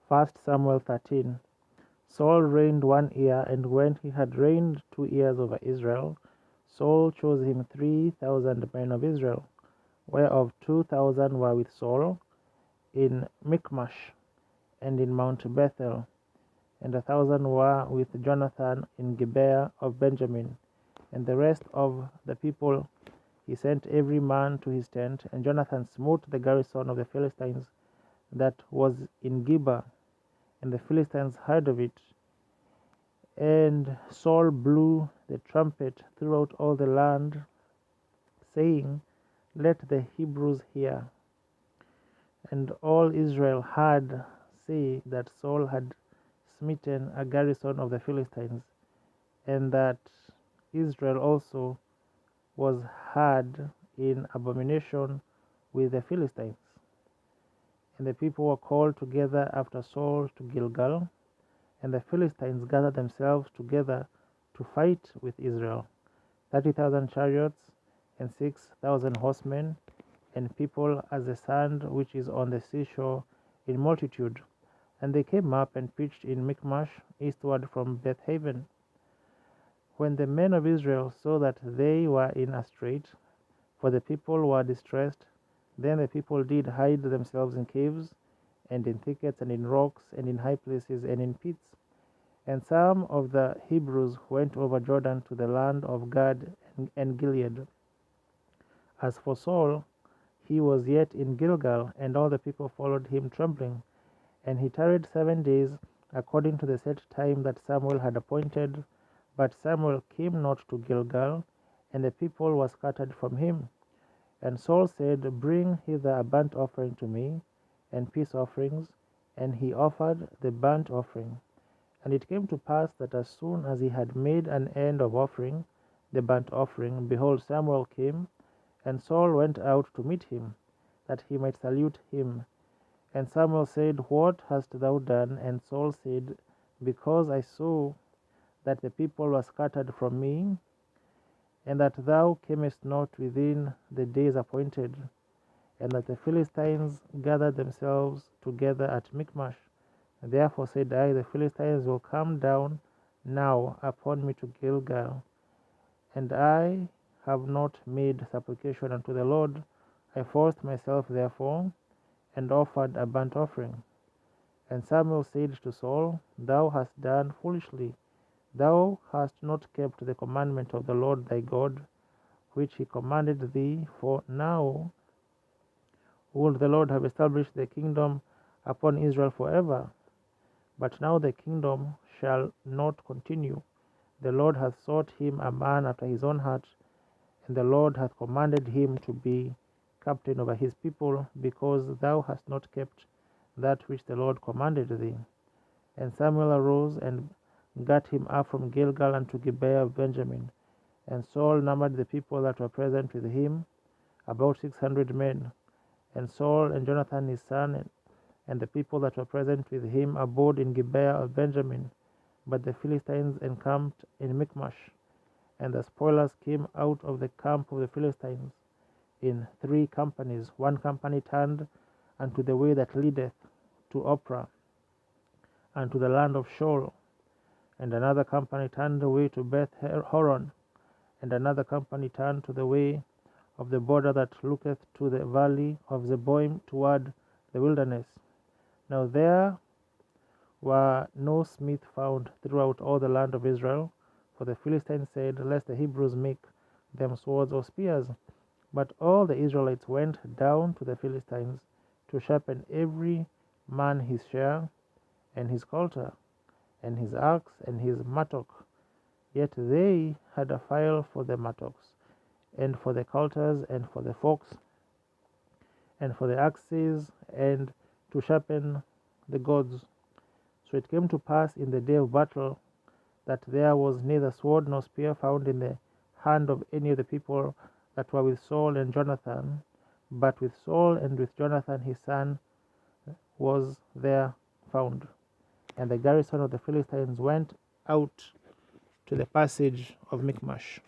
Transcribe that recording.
1 Samuel 13. Saul reigned 1 year, and when he had reigned 2 years over Israel, Saul chose him 3,000 men of Israel, whereof 2,000 were with Saul in Michmash and in Mount Bethel, and 1,000 were with Jonathan in Gibeah of Benjamin. And the rest of the people he sent every man to his tent, and Jonathan smote the garrison of the Philistines that was in Gibeah, and the Philistines heard of it. And Saul blew the trumpet throughout all the land, saying, Let the Hebrews hear. And all Israel heard say that Saul had smitten a garrison of the Philistines, and that Israel also was heard in abomination with the Philistines. And the people were called together after Saul to Gilgal, and the Philistines gathered themselves together to fight with Israel, 30,000 chariots and 6,000 horsemen, and people as the sand which is on the seashore in multitude. And they came up and pitched in Michmash, eastward from Bethaven. When the men of Israel saw that they were in a strait, for the people were distressed, then the people did hide themselves in caves, and in thickets, and in rocks, and in high places, and in pits. And some of the Hebrews went over Jordan to the land of Gad and Gilead. As for Saul, he was yet in Gilgal, and all the people followed him trembling. And he tarried 7 days, according to the set time that Samuel had appointed. But Samuel came not to Gilgal, and the people were scattered from him. And Saul said, Bring hither a burnt offering to me, and peace offerings. And he offered the burnt offering. And it came to pass that as soon as he had made an end of offering the burnt offering, behold, Samuel came, and Saul went out to meet him, that he might salute him. And Samuel said, What hast thou done? And Saul said, Because I saw that the people were scattered from me, and that thou camest not within the days appointed, and that the Philistines gathered themselves together at Michmash. Therefore said I, The Philistines will come down now upon me to Gilgal, and I have not made supplication unto the Lord. I forced myself therefore, and offered a burnt offering. And Samuel said to Saul, Thou hast done foolishly. Thou hast not kept the commandment of the Lord thy God, which he commanded thee. For now would the Lord have established the kingdom upon Israel forever. But now the kingdom shall not continue. The Lord hath sought him a man after his own heart, and the Lord hath commanded him to be captain over his people, because thou hast not kept that which the Lord commanded thee. And Samuel arose and gat him up from Gilgal unto Gibeah of Benjamin. And Saul numbered the people that were present with him, about 600 men. And Saul and Jonathan his son and the people that were present with him abode in Gibeah of Benjamin. But the Philistines encamped in Michmash, and the spoilers came out of the camp of the Philistines in 3 companies. 1 company turned unto the way that leadeth to Ophrah, and to the land of Sheol, and another company turned away to Beth Horon, and another company turned to the way of the border that looketh to the valley of Zeboim toward the wilderness. Now there were no smith found throughout all the land of Israel, for the Philistines said, Lest the Hebrews make them swords or spears. But all the Israelites went down to the Philistines to sharpen every man his share, and his coulter, and his axe, and his mattock. Yet they had a file for the mattocks, and for the coulters, and for the forks, and for the axes, and to sharpen the goads. So it came to pass in the day of battle that there was neither sword nor spear found in the hand of any of the people that were with Saul and Jonathan, but with Saul and with Jonathan his son was there found. And the garrison of the Philistines went out to the passage of Michmash.